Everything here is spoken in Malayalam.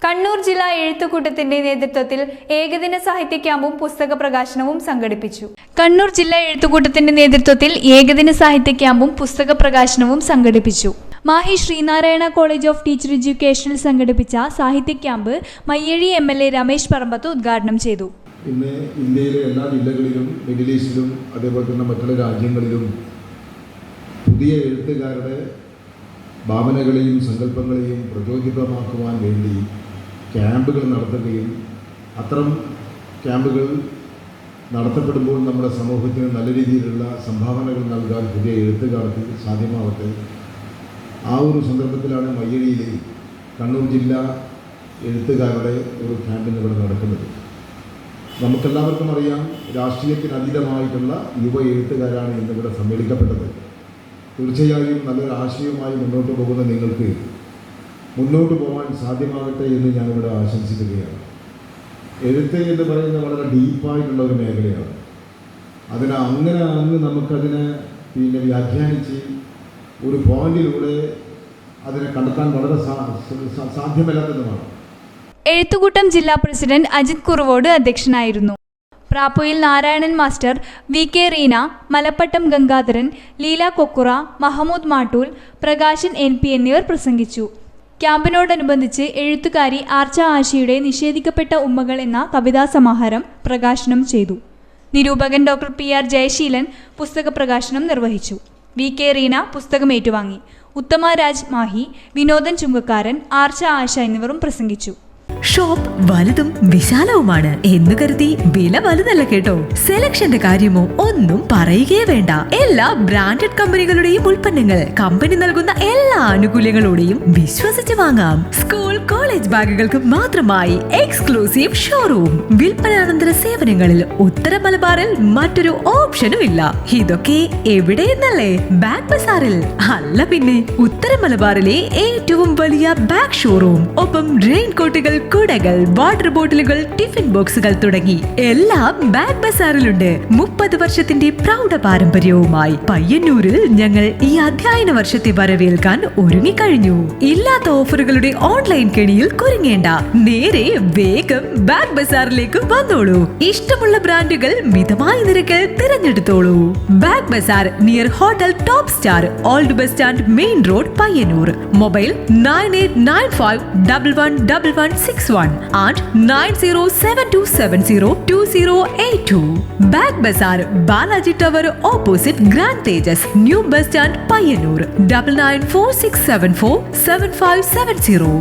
കണ്ണൂർ ജില്ലാ എഴുത്തുകൂട്ടത്തിന്റെ നേതൃത്വത്തിൽ ഏകദിന സാഹിത്യ ക്യാമ്പും പുസ്തക പ്രകാശനവും സംഘടിപ്പിച്ചു. കണ്ണൂർ ജില്ലാ എഴുത്തുകൂട്ടത്തിന്റെ നേതൃത്വത്തിൽ ഏകദിന സാഹിത്യ ക്യാമ്പും പുസ്തക പ്രകാശനവും സംഘടിപ്പിച്ചു. Mahe Sreenarayana college of teacher എഡ്യൂക്കേഷനിൽ സംഘടിപ്പിച്ച സാഹിത്യ ക്യാമ്പ് മയ്യഴി MLA രമേശ് പറമ്പത്ത് ഉദ്ഘാടനം ചെയ്തു. ഇന്ന് ഇന്ത്യയിലെ എല്ലാ ജില്ലകളിലും മിഡിൽ ഈസ്റ്റിലും അതേപോലെ തന്നെ മറ്റുള്ള രാജ്യങ്ങളിലും പുതിയ എഴുത്തുകാരുടെ ഭാവനകളെയും സങ്കല്പങ്ങളെയും പ്രചോദിതമാക്കുവാൻ വേണ്ടി ക്യാമ്പുകൾ നടത്തുകയും അത്തരം ക്യാമ്പുകൾ നടത്തപ്പെടുമ്പോൾ നമ്മുടെ സമൂഹത്തിന് നല്ല രീതിയിലുള്ള സംഭാവനകൾ നൽകാൻ പുതിയ എഴുത്തുകാർക്ക് സാധ്യമാവട്ടെ. ആ ഒരു സന്ദർഭത്തിലാണ് മയ്യഴിയിൽ കണ്ണൂർ ജില്ലാ എഴുത്തുകാരുടെ ഒരു ക്യാമ്പിന് ഇവിടെ നടക്കുന്നത്. നമുക്കെല്ലാവർക്കും അറിയാം, രാഷ്ട്രീയത്തിനതീതമായിട്ടുള്ള യുവ എഴുത്തുകാരാണ് ഇന്നിവിടെ സമ്മേളിക്കപ്പെട്ടത്. തീർച്ചയായും നല്ലൊരു ആശയവുമായി മുന്നോട്ട് പോകുന്ന നിങ്ങൾക്ക് മുന്നോട്ട് പോകാൻ സാധ്യമാകട്ടെ എന്ന് ഞാനിവിടെ ആശംസിക്കുകയാണ്. എഴുത്ത് എന്ന് പറയുന്നത് വളരെ ഡീപ്പായിട്ടുള്ള ഒരു മേഖലയാണ്. അങ്ങ് നമുക്കതിനെ വ്യാഖ്യാനിച്ച് ഒരു പോയിന്റിലൂടെ അതിനെ കണ്ടെത്താൻ വളരെ സാധ്യമല്ലാത്തതുമാണ്. എഴുത്തുകൂട്ടം ജില്ലാ പ്രസിഡന്റ് അജിത് കുറുവോട് അധ്യക്ഷനായിരുന്നു. Prappoyil Narayanan master, VK Reena, Malappattam Gangadharan, Leela Kokkura, Mahmood Mattool, Prakashan NP എന്നിവർ പ്രസംഗിച്ചു. ക്യാമ്പിനോടനുബന്ധിച്ച് എഴുത്തുകാരി ആർച്ച ആശയുടെ നിഷേധിക്കപ്പെട്ട ഉമ്മകൾ എന്ന കവിതാ സമാഹാരം പ്രകാശനം ചെയ്തു. നിരൂപകൻ ഡോക്ടർ PR ജയശീലൻ പുസ്തക പ്രകാശനം നിർവഹിച്ചു. VK റീന പുസ്തകം ഏറ്റുവാങ്ങി. ഉത്തമ രാജ് മാഹി, വിനോദൻ ചുങ്കക്കാരൻ, ആർച്ച ആശ എന്നിവരും പ്രസംഗിച്ചു. ഷോപ്പ് വലുതും വിശാലവുമാണ് എന്ന് കരുതി വില വലുതല്ല കേട്ടോ. സെലക്ഷന്റെ കാര്യമോ ഒന്നും പറയുകയേ വേണ്ട. എല്ലാ ബ്രാൻഡഡ് കമ്പനികളുടെയും ഉൽപ്പന്നങ്ങൾ കമ്പനി നൽകുന്ന എല്ലാ ആനുകൂല്യങ്ങളോടെയും വിശ്വസിച്ച് വാങ്ങാം. സ്കൂൾ കോളേജ് ബാഗുകൾക്ക് മാത്രമായി എക്സ്ക്ലൂസീവ് ഷോറൂം. വിൽപ്പനാനന്തര സേവനങ്ങളിൽ ഉത്തര മലബാറിൽ മറ്റൊരു ഓപ്ഷനും ഇല്ല. ഇതൊക്കെ എവിടെയെന്നല്ലേ? ബാഗ് ബസാറിൽ അല്ല പിന്നെ, ഉത്തര മലബാറിലെ ഏറ്റവും വലിയ ബാഗ് ഷോറൂം. ഒപ്പം റെയിൻ കോട്ടുകൾ, കുടകൾ, വാട്ടർ ബോട്ടിലുകൾ, ടിഫിൻ ബോക്സുകൾ തുടങ്ങി എല്ലാം ബാഗ് ബസാറിലുണ്ട്. 30 വർഷത്തിന്റെ പ്രൗഢ പാരമ്പര്യവുമായി പയ്യന്നൂരിൽ ഞങ്ങൾ ഈ അധ്യയന വർഷത്തെ വരവേൽക്കാൻ ഒരുങ്ങിക്കഴിഞ്ഞു. ഇല്ലാത്ത ഓഫറുകളുടെ ഓൺലൈൻ കെണിയിൽ കുരുങ്ങേണ്ട. നേരെ വേഗം ബാഗ് ബസാറിലേക്ക് വന്നോളൂ. ഇഷ്ടമുള്ള ബ്രാൻഡുകൾ മിതമായ നിരക്കിൽ തിരഞ്ഞെടുത്തോളൂ. Bag bazaar near hotel top star, old bus stand, main road, Payyanur. Mobile 9895111161 and 9072702082. Bag Bazaar, Balaji Tower opposite Grand Tejas, New Bus Stand, Payyanur. 9946747570.